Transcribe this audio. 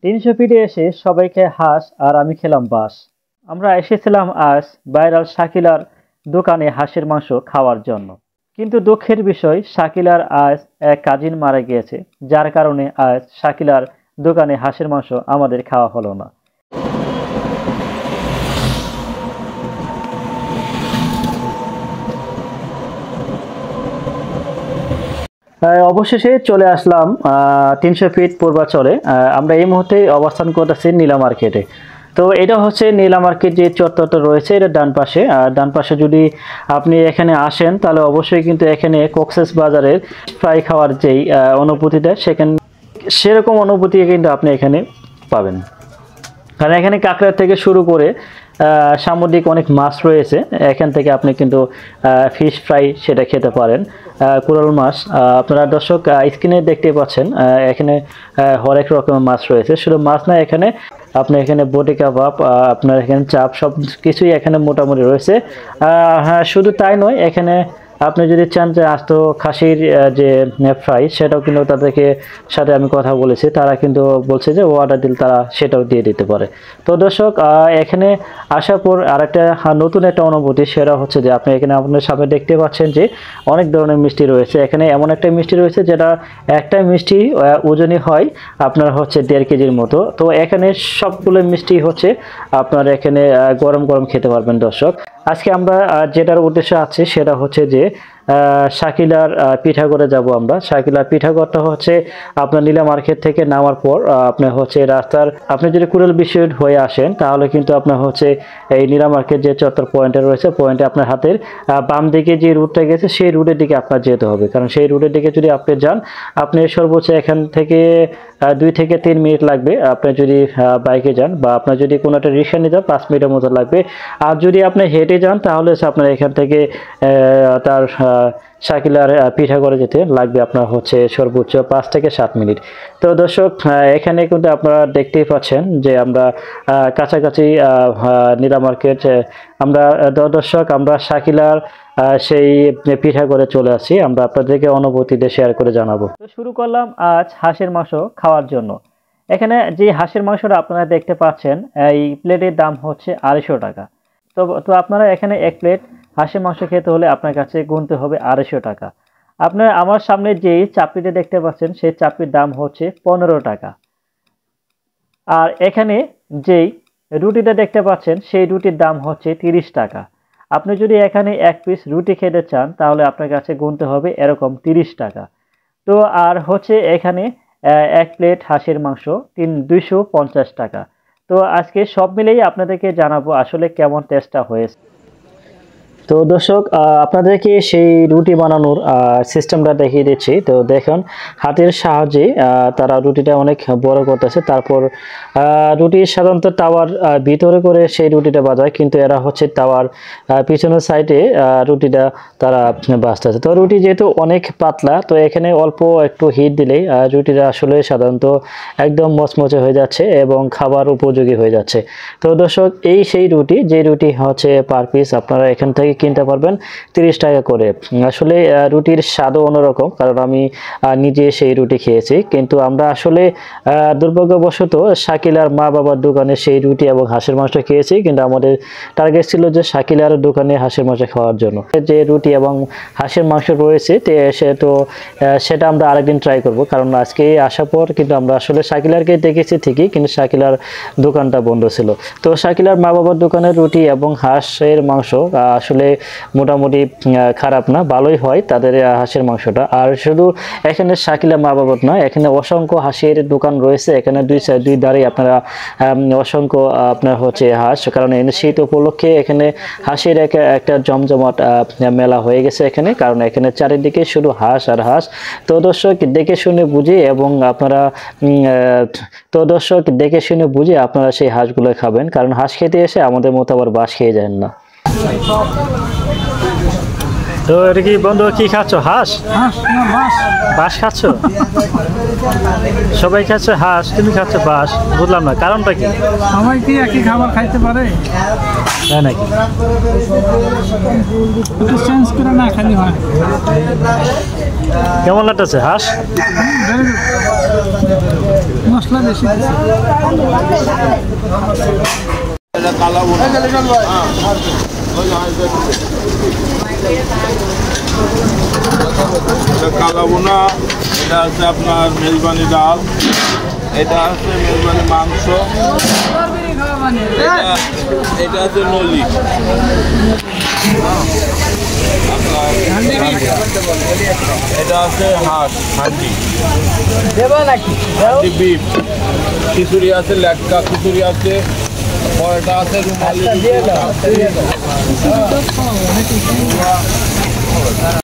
৩০০ ফিটে এসে সবাই খেয়ে হাঁস আর আমি খেলাম বাঁশ। আমরা এসেছিলাম আজ ভাইরাল শাকিলার দোকানে হাঁসের মাংস খাওয়ার জন্য। কিন্তু দুঃখের বিষয় শাকিলার আজ এক কাজিন মারা গিয়েছে, যার কারণে আজ শাকিলার দোকানে হাঁসের মাংস আমাদের খাওয়া হলো না। অবশেষে চলে আসলাম ৩০০ ফিট পূর্বাচলে। আমরা এই মুহূর্তে অবস্থান করতেছি নীলা মার্কেটে। তো এটা হচ্ছে নীলা মার্কেট যে চত্বরটা রয়েছে, এটা ডান পাশে। আর ডান পাশে যদি আপনি এখানে আসেন তাহলে অবশ্যই কিন্তু এখানে কক্সেস বাজারের ফ্রাই খাওয়ার যেই অনুভূতিটা সেরকম অনুভূতি কিন্তু আপনি এখানে পাবেন। কারণ এখানে কাঁকড়া থেকে শুরু করে সামুদ্রিক অনেক মাছ রয়েছে। এখান থেকে আপনি কিন্তু ফিশ ফ্রাই সেটা খেতে পারেন। কোরাল মাছ আপনারা দর্শক স্ক্রিনে দেখতে পাচ্ছেন, এখানে হরেক রকমের মাছ রয়েছে। শুধু মাছ না, এখানে আপনার এখানে বটি কাবাব, আপনার এখানে চাপ, সব কিছুই এখানে মোটামুটি রয়েছে। হ্যাঁ, শুধু তাই নয়, এখানে আপনি যদি চান যে আস্ত খাসির যে ফ্রাই, সেটাও কিন্তু তাদেরকে সাথে আমি কথা বলেছি, তারা কিন্তু বলছে যে অর্ডার দিলে তারা সেটাও দিয়ে দিতে পারে। তো দর্শক এখানে আসার পর আরেকটা নতুন একটা অনুভূতি, সেটা হচ্ছে যে আপনি এখানে আপনার সামনে দেখতে পাচ্ছেন যে অনেক ধরনের মিষ্টি রয়েছে। এখানে এমন একটা মিষ্টি রয়েছে যেটা একটা মিষ্টি ওজনই হয় আপনার হচ্ছে 1.5 কেজির মতো। তো এখানে সবগুলো মিষ্টি হচ্ছে আপনার এখানে গরম গরম খেতে পারবেন দর্শক। আজকে আমরা যেটার উদ্দেশ্য আছে সেটা হচ্ছে যে শাকিলার পিঠাগড়ে যাব আমরা। শাকিলার পিঠাগড়টা হচ্ছে আপনার নীলা মার্কেট থেকে নামার পর আপনার হচ্ছে রাস্তার, আপনি যদি কুড়েল বিশ্বরোড হয়ে আসেন তাহলে কিন্তু আপনার হচ্ছে এই নীলা মার্কেট যে চত্বর পয়েন্টে রয়েছে, পয়েন্টে আপনার হাতের বাম দিকে যে রুটটা গেছে সেই রুটের দিকে আপনার যেতে হবে। কারণ সেই রুটের দিকে যদি আপনি যান, আপনি সর্বোচ্চ এখান থেকে 2 থেকে 3 মিনিট লাগবে আপনি যদি বাইকে যান, বা আপনার যদি কোনো একটা রিক্সা নিতে যান 5 মিনিটের মতো লাগবে। আর যদি আপনি হেঁটে যান তাহলে আপনার এখান থেকে তার শাকিলার পিঠাগড়ে যেতে লাগবে আপনার হচ্ছে সর্বোচ্চ 5 থেকে 7 মিনিট। তো দর্শক এখানে কিন্তু আপনারা দেখতেই পাচ্ছেন যে আমরা কাছাকাছি নীলা মার্কেট, আমরা দর্শক আমরা শাকিলার সেই পিঠাগড়ে চলে আসি। আমরা আপনাদেরকে অনুভূতি দিয়ে শেয়ার করে জানাবো। তো শুরু করলাম আজ হাঁসের মাংস খাওয়ার জন্য। এখানে যে হাঁসের মাংসটা আপনারা দেখতে পাচ্ছেন, এই প্লেটের দাম হচ্ছে 250 টাকা। তো আপনারা এখানে এক প্লেট হাঁসের মাংস খেতে হলে আপনার কাছে গুনতে হবে 250 টাকা। আপনারা আমার সামনে যেই চাপড়িটা দেখতে পাচ্ছেন সেই চাপড়ির দাম হচ্ছে 15 টাকা। আর এখানে যেই রুটিটা দেখতে পাচ্ছেন সেই রুটির দাম হচ্ছে 30 টাকা। আপনি যদি এখানে এক পিস রুটি খেতে চান তাহলে আপনার কাছে গুনতে হবে এরকম 30 টাকা। তো আর হচ্ছে এখানে এক প্লেট হাঁসের মাংস 250 টাকা। তো আজকে সব মিলেই আপনাদেরকে জানাবো আসলে কেমন টেস্টটা হয়েছে। তো দর্শক আপনাদেরকে সেই রুটি বানানোর সিস্টেমটা দেখিয়ে দিচ্ছি। তো দেখুন, হাতের সাহায্যে তারা রুটিটা অনেক বড় করতেছে। তারপর রুটি সাধারণত তাওয়ার ভিতরে করে সেই রুটিটা বাজায়, কিন্তু এরা হচ্ছে তাওয়ার পিছনের সাইডে রুটিটা তারা বাজতেছে। তো রুটি যেহেতু অনেক পাতলা, তো এখানে অল্প একটু হিট দিলেই রুটিটা আসলে সাধারণত একদম মচমচে হয়ে যাচ্ছে এবং খাবার উপযোগী হয়ে যাচ্ছে। তো দর্শক এই সেই রুটি, যে রুটি হচ্ছে পার পিস আপনারা এখান থেকে কিনতে পারবেন 30 টাকা করে। আসলে রুটির স্বাদও অন্যরকম, কারণ আমি নিজে সেই রুটি খেয়েছি। কিন্তু আমরা আসলে দুর্ভাগ্যবশত শাকিলার মা বাবার দোকানে সেই রুটি এবং হাঁসের মাংস খেয়েছি, কিন্তু আমাদের টার্গেট ছিল যে শাকিলার দোকানে হাঁসের মাংস খাওয়ার জন্য। যে রুটি এবং হাঁসের মাংস রয়েছে তো সেটা আমরা আরেকদিন ট্রাই করব, কারণ আজকে আসার পর কিন্তু আমরা আসলে শাকিলারকে দেখেছি ঠিকই, কিন্তু শাকিলার দোকানটা বন্ধ ছিল। তো শাকিলার মা বাবার দোকানের রুটি এবং হাঁসের মাংস আসলে মোটামুটি খারাপ না, ভালোই হয় তাদের হাঁসের মাংসটা। আর শুধু এখানে শাকিলা মা বাবার না, এখানে অসংখ্য হাঁসের দোকান রয়েছে। এখানে দুই ধারে আপনারা অসংখ্য আপনার হচ্ছে হাঁস, কারণ শীত উপলক্ষে এখানে হাঁসের একটা জমজমাট মেলা হয়ে গেছে এখানে, কারণ এখানে চারিদিকে শুধু হাঁস আর হাঁস। তো দর্শক দেখে শুনে বুঝে এবং আপনারা আপনারা সেই হাঁসগুলো খাবেন, কারণ হাঁস খেতে এসে আমাদের মতো আবার বাস খেয়ে যান না। তো এটা কি বন্ধু কি খাচ্ছ? হাঁস? বাঁশ খাচ্ছ? সবাই খাচ্ছে হাঁস, তুমি খাচ্ছ বাঁশ, বুঝলাম না কারণটা কি? সবাই কি একই খাবার খাইতে পারে? তাই নাকি? একটু চেঞ্জ করে না খালি হয়। কেমন লাগতেছে হাঁস? মশলা বেশি কালাবোনা, এটা আছে আপনার মেজবানি ডাল, এটা আছে মেজবানি মাংস, এটা আছে নলি, এটা আছে হাঁস হান্ডি, হান্ডি বিফ, খিচুড়ি আছে, লেটকা খিচুড়ি আছে, পরোটা আছে, রুমালি